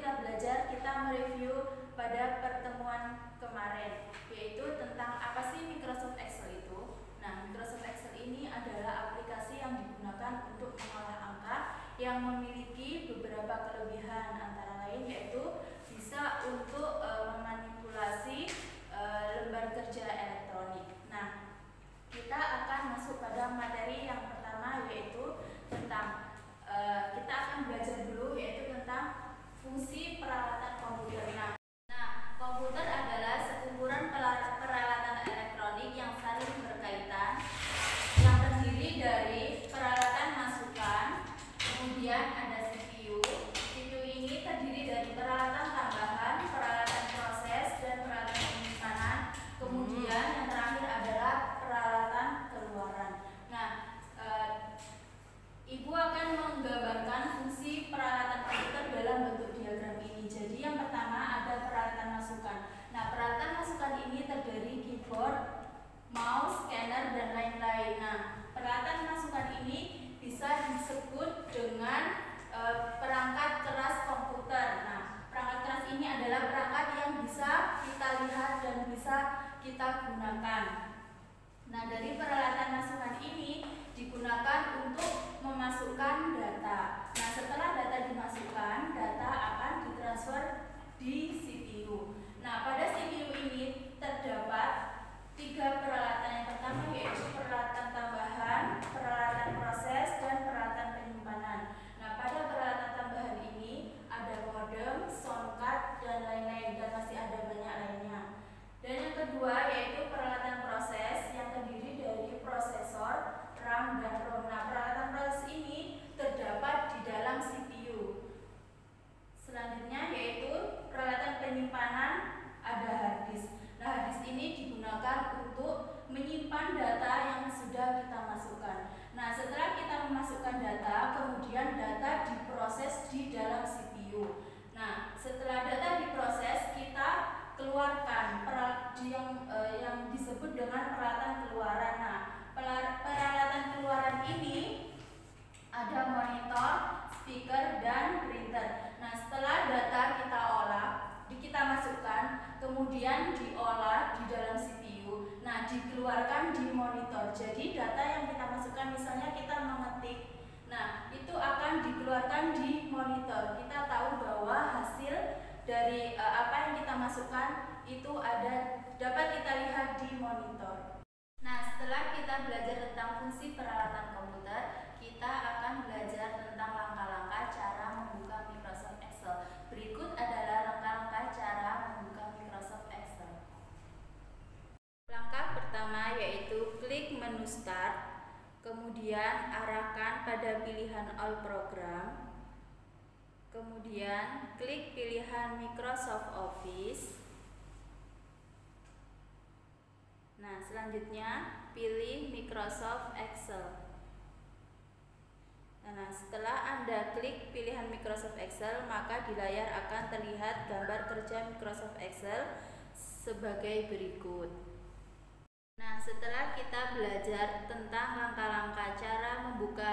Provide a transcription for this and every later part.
kita belajar, kita mereview pada pertemuan kemarin, yaitu tentang apa sih Microsoft Excel itu. Nah, Microsoft Excel ini adalah aplikasi yang digunakan untuk mengolah angka yang memiliki beberapa kelebihan, antara lain yaitu bisa untuk memanipulasi lembar kerja elektronik. Nah, kita akan masuk pada materi yang pertama, yaitu tentang kita akan belajar dulu yaitu tentang fungsi peralatan komputer. Nah, komputer adalah sekumpulan peralatan elektronik yang saling berkaitan, yang terdiri dari peralatan masukan, kemudian ada CPU. CPU ini terdiri dari peralatan tambahan, peralatan proses, dan peralatan penyimpanan. Kemudian yang terakhir adalah peralatan keluaran. Nah, Ibu akan menggambarkan fungsi peralatan komputer dalam bentuk diagram ini. Jadi yang pertama ada peralatan masukan. Nah, peralatan masukan ini terdiri keyboard, mouse, scanner, dan lain-lain. Nah, peralatan masukan ini bisa disebut dengan perangkat keras komputer. Nah, perangkat keras ini adalah perangkat yang bisa kita lihat dan bisa kita gunakan. Nah, dari peralatan masukan ini digunakan untuk memasukkan data. Nah, setelah data dimasukkan, data akan ditransfer di CPU. Nah, pada CPU ini terdapat 3 peralatan. Yang pertama yaitu peralatan tambahan, peralatan proses, dan peralatan penyimpanan. Nah, pada peralatan tambahan ini ada modem, sound card, dan lain-lain, dan masih ada banyak lainnya. Dan yang kedua yaitu peralatan proses yang terdiri dari prosesor, RAM, dan ROM. Nah, peralatan proses ini terdapat di dalam CPU. Selanjutnya yaitu peralatan penyimpanan, ada hard disk. Nah, hard disk ini digunakan untuk menyimpan data yang sudah kita masukkan. Nah, setelah kita memasukkan data, kemudian data diproses di dalam CPU. Nah, setelah data diproses, kita keluarkan yang disebut dengan peralatan keluaran. Nah, peralatan keluaran ini ada monitor, speaker, dan printer. Nah, setelah data kita masukkan, kemudian diolah di dalam CPU. Nah, dikeluarkan di monitor. Jadi data yang kita masukkan, misalnya kita mengetik, nah itu akan dikeluarkan di monitor. Kita tahu bahwa hasil dari apa yang kita masukkan itu dapat kita lihat di monitor. Nah, setelah kita belajar tentang fungsi peralatan komputer, kita akan belajar tentang langkah-langkah cara membuka Microsoft Excel. Berikut adalah langkah-langkah cara membuka Microsoft Excel. Langkah pertama yaitu klik menu Start, kemudian arahkan pada pilihan All Program, kemudian klik pilihan Microsoft Office. Nah, selanjutnya pilih Microsoft Excel. Nah, setelah Anda klik pilihan Microsoft Excel, maka di layar akan terlihat gambar kerja Microsoft Excel sebagai berikut. Nah, setelah kita belajar tentang langkah-langkah cara membuka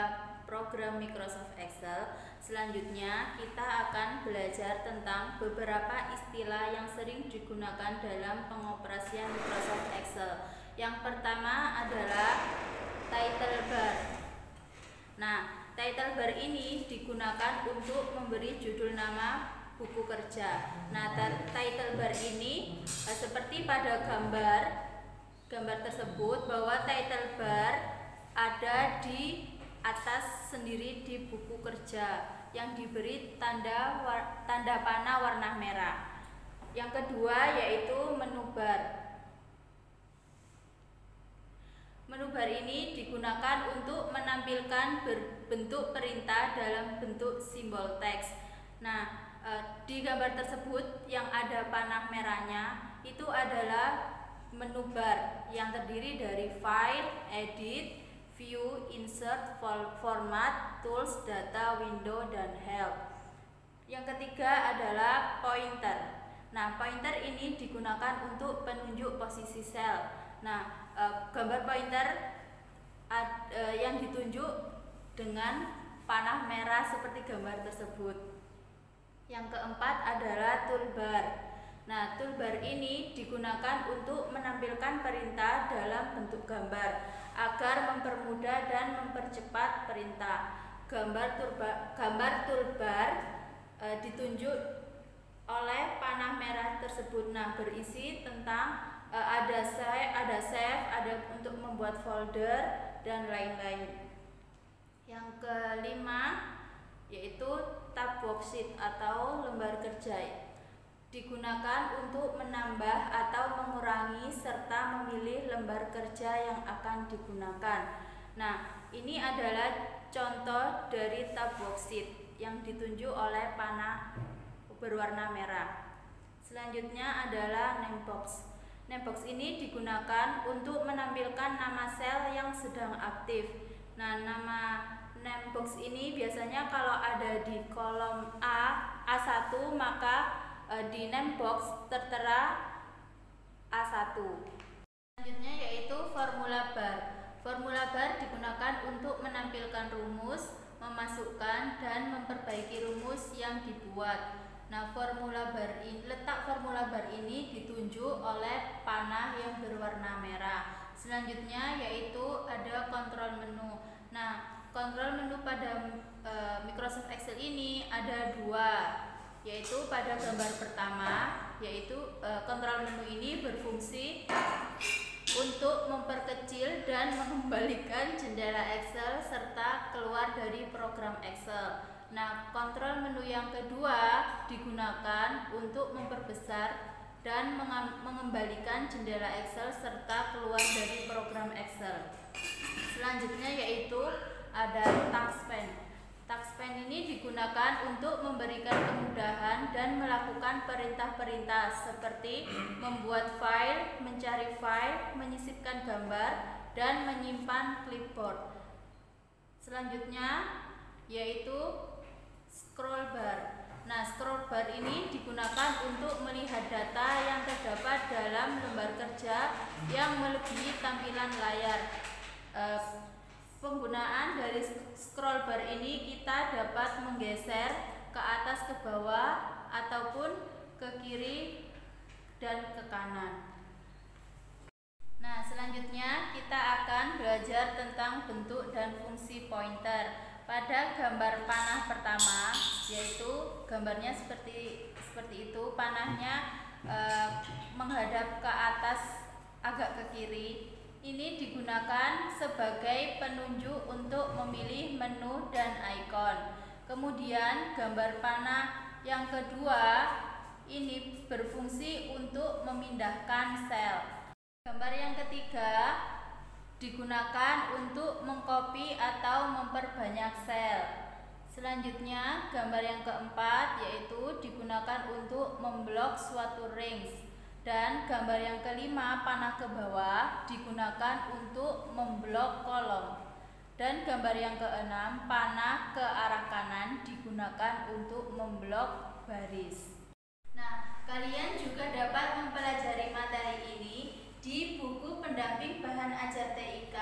program Microsoft Excel, selanjutnya kita akan belajar tentang beberapa istilah yang sering digunakan dalam pengoperasian Microsoft Excel. Yang pertama adalah title bar. Nah, title bar ini digunakan untuk memberi judul nama buku kerja. Nah, title bar ini seperti pada gambar tersebut, bahwa title bar ada di atas sendiri di buku kerja yang diberi tanda panah warna merah. Yang kedua yaitu menu bar. Menu bar ini digunakan untuk menampilkan bentuk perintah dalam bentuk simbol teks. Nah, di gambar tersebut yang ada panah merahnya itu adalah menu bar yang terdiri dari File, Edit, View, Insert, Format, Tools, Data, Window, dan Help. Yang ketiga adalah pointer. Nah, pointer ini digunakan untuk penunjuk posisi sel. Nah, gambar pointer yang ditunjuk dengan panah merah seperti gambar tersebut. Yang keempat adalah toolbar. Nah, toolbar ini digunakan untuk menampilkan perintah dalam bentuk gambar agar mempermudah dan mempercepat perintah. Gambar toolbar ditunjuk oleh panah merah tersebut. Nah, berisi tentang ada save, ada untuk membuat folder dan lain-lain. Yang kelima yaitu tab worksheet atau lembar kerja, digunakan untuk menambah atau mengurangi serta memilih lembar kerja yang akan digunakan. Nah, ini adalah contoh dari tab worksheet yang ditunjuk oleh panah berwarna merah. Selanjutnya adalah namebox. Namebox ini digunakan untuk menampilkan nama sel yang sedang aktif. Nah, nama namebox ini biasanya kalau ada di kolom A1, maka di namebox tertera A1. Selanjutnya yaitu formula bar. Formula bar digunakan untuk menampilkan rumus, memasukkan dan memperbaiki rumus yang dibuat. Nah, letak formula bar ini ditunjuk oleh panah yang berwarna merah. Selanjutnya yaitu ada kontrol menu. Nah, kontrol menu pada Microsoft Excel ini ada dua, yaitu pada gambar pertama, yaitu kontrol menu ini berfungsi untuk memperkecil dan mengembalikan jendela Excel serta keluar dari program Excel. Nah, kontrol menu yang kedua digunakan untuk memperbesar dan mengembalikan jendela Excel serta keluar dari program Excel. Selanjutnya yaitu ada touchpen. Touchpen ini digunakan untuk memberikan kemudahan dan melakukan perintah-perintah seperti membuat file, mencari file, menyisipkan gambar, dan menyimpan clipboard. Selanjutnya yaitu scroll bar. Nah, scroll bar ini digunakan untuk melihat data yang terdapat dalam lembar kerja yang melebihi tampilan layar. Penggunaan dari scroll bar ini kita dapat menggeser ke atas ke bawah ataupun ke kiri dan ke kanan. Nah, selanjutnya kita akan belajar tentang bentuk dan fungsi pointer. Pada gambar panah pertama, yaitu gambarnya seperti itu, panahnya menghadap ke atas agak ke kiri. Ini digunakan sebagai penunjuk untuk memilih menu dan ikon. Kemudian gambar panah yang kedua ini berfungsi untuk memindahkan sel. Gambar yang ketiga digunakan untuk mengcopy atau memperbanyak sel. Selanjutnya gambar yang keempat yaitu digunakan untuk memblok suatu range. Dan gambar yang kelima, panah ke bawah, digunakan untuk memblok kolom. Dan gambar yang keenam, panah ke arah kanan, digunakan untuk memblok baris. Nah, kalian juga dapat mempelajari materi ini di buku pendamping bahan ajar TIK